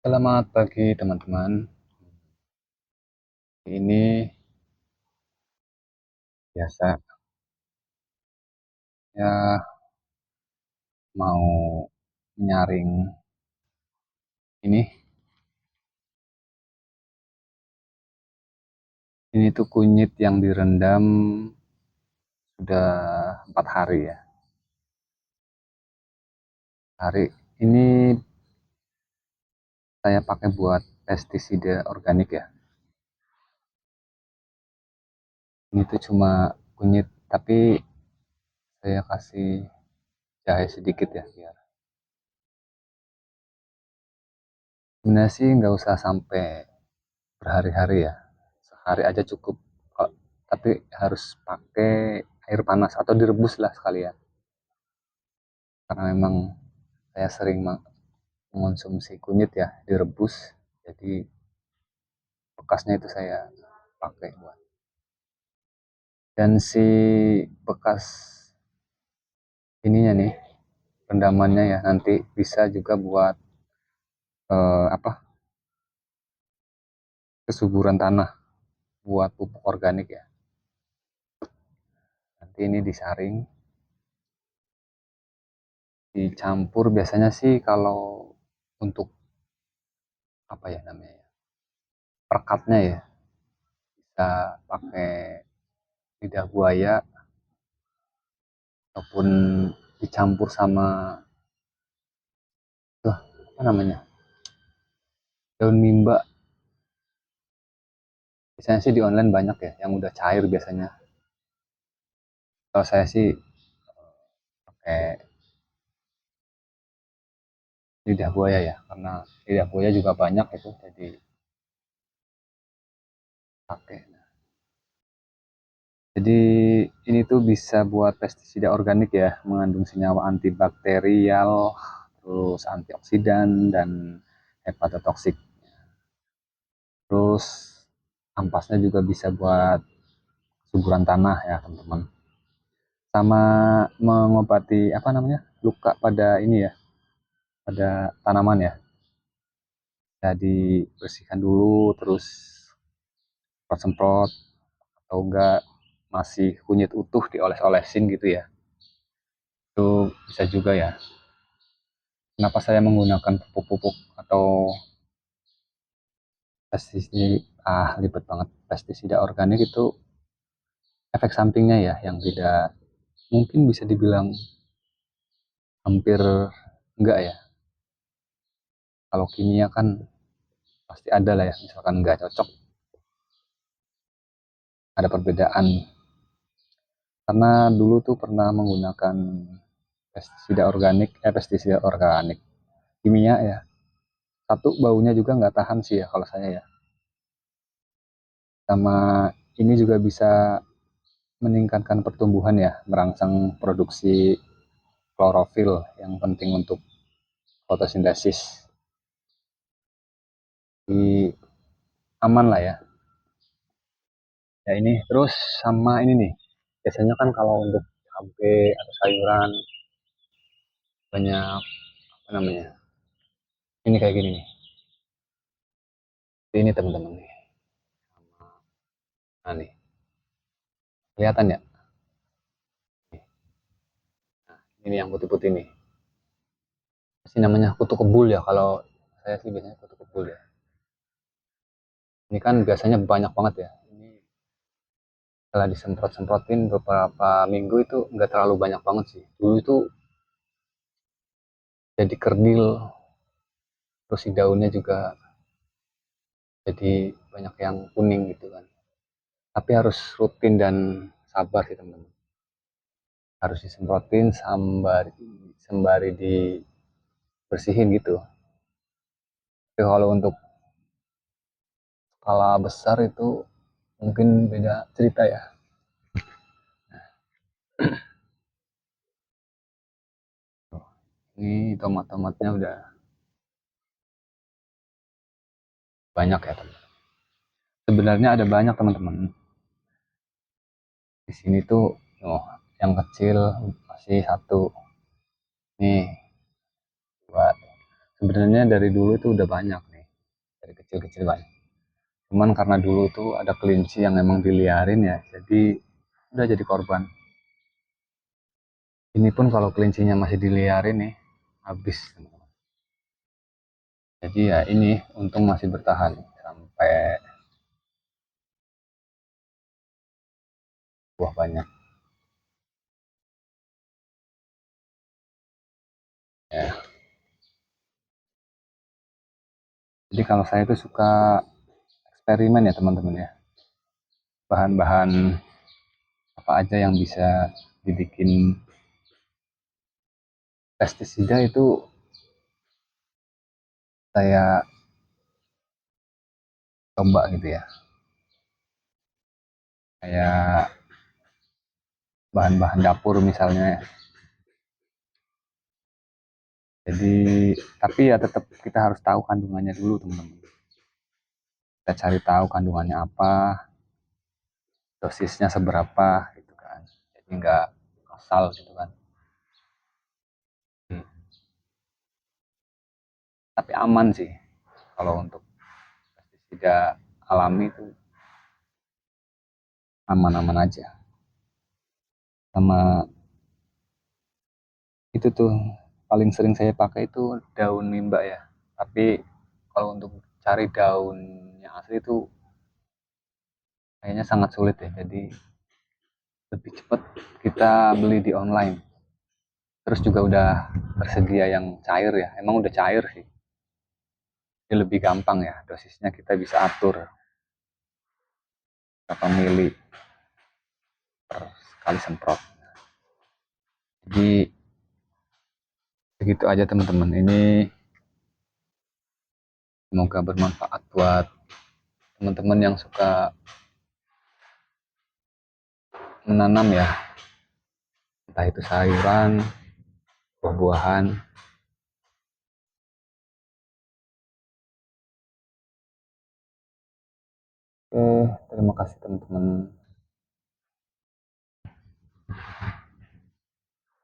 Selamat pagi teman-teman. Ini biasa ya mau nyaring ini. Ini tuh kunyit yang direndam sudah 4 hari ya. Hari ini saya pakai buat pestisida organik ya. Ini tuh cuma kunyit tapi saya kasih jahe sedikit ya biar. Sebenarnya sih nggak usah sampai berhari-hari ya. Sehari aja cukup. Tapi harus pakai air panas atau direbus lah sekalian. Karena memang saya sering mengonsumsi kunyit ya direbus, jadi bekasnya itu saya pakai buat. Dan si bekas ininya nih, rendamannya ya nanti bisa juga buat apa, kesuburan tanah, buat pupuk organik ya. Nanti ini disaring, dicampur biasanya sih kalau untuk apa ya namanya ya, perekatnya ya, bisa pakai lidah buaya ataupun dicampur sama tuh, apa namanya, daun mimba. Biasanya sih di online banyak ya yang udah cair biasanya. Kalau saya sih pakai lidah buaya ya, karena lidah buaya juga banyak itu, jadi pakai. Jadi ini tuh bisa buat pestisida organik ya, mengandung senyawa antibakterial, terus antioksidan dan hepatotoksik. Terus ampasnya juga bisa buat suburan tanah ya teman-teman. Sama mengobati apa namanya, luka pada ini ya, pada tanaman ya. Jadi bersihkan dulu, terus semprot, atau enggak masih kunyit utuh dioles-olesin gitu ya, itu bisa juga ya. Kenapa saya menggunakan pupuk-pupuk atau pestisida, ribet banget, pestisida organik itu efek sampingnya ya yang tidak, mungkin bisa dibilang hampir enggak ya. Kalau kimia kan pasti ada lah ya, misalkan enggak cocok, ada perbedaan. Karena dulu tuh pernah menggunakan pestisida organik kimia ya. Satu, baunya juga nggak tahan sih ya kalau saya ya. Sama ini juga bisa meningkatkan pertumbuhan ya, merangsang produksi klorofil yang penting untuk fotosintesis. Jadi aman lah ya. Ya ini terus sama ini nih. Biasanya kan kalau untuk cabai atau sayuran banyak apa namanya? Ini kayak gini nih. Ini teman-teman nih. Nah nih, kelihatan ya? Ini yang putih-putih nih. Ini namanya kutu kebul ya, kalau saya sih biasanya kutu kebul ya. Ini kan biasanya banyak banget ya. Ini setelah disemprot-semprotin beberapa minggu itu nggak terlalu banyak banget sih. Dulu itu jadi kerdil, terus si daunnya juga jadi banyak yang kuning gitu kan. Tapi harus rutin dan sabar sih teman-teman. Harus disemprotin sembari dibersihin gitu. Tapi kalau untuk skala besar itu mungkin beda cerita ya. Ini tomat-tomatnya udah banyak ya teman. Sebenarnya ada banyak teman-teman. Di sini tuh, oh, yang kecil masih satu. Nih, buat sebenarnya dari dulu itu udah banyak nih. dari kecil-kecil banyak. Cuman karena dulu tuh ada kelinci yang emang diliarin ya, jadi udah jadi korban. Ini pun kalau kelincinya masih diliarin nih, habis. Jadi ya ini untung masih bertahan sampai buah banyak. Ya. Jadi kalau saya itu suka eksperimen ya teman-teman ya. Bahan-bahan apa aja yang bisa dibikin pestisida itu saya coba gitu ya. Kayak bahan-bahan dapur misalnya. Jadi tapi ya tetap kita harus tahu kandungannya dulu teman-teman. Kita cari tahu kandungannya apa, dosisnya seberapa gitu kan. Jadi nggak asal gitu kan. Hmm. Tapi aman sih kalau untuk pestisida alami itu aman-aman aja. Sama itu tuh paling sering saya pakai itu daun mimba ya. Tapi kalau untuk cari daun yang asli itu kayaknya sangat sulit ya. Jadi lebih cepat kita beli di online. Terus juga udah tersedia yang cair ya. Emang udah cair sih. Jadi lebih gampang ya. Dosisnya kita bisa atur berapa mili per kali semprot. Jadi begitu aja teman-teman. Ini semoga bermanfaat buat teman-teman yang suka menanam ya. Entah itu sayuran, buah-buahan. Oke, terima kasih teman-teman.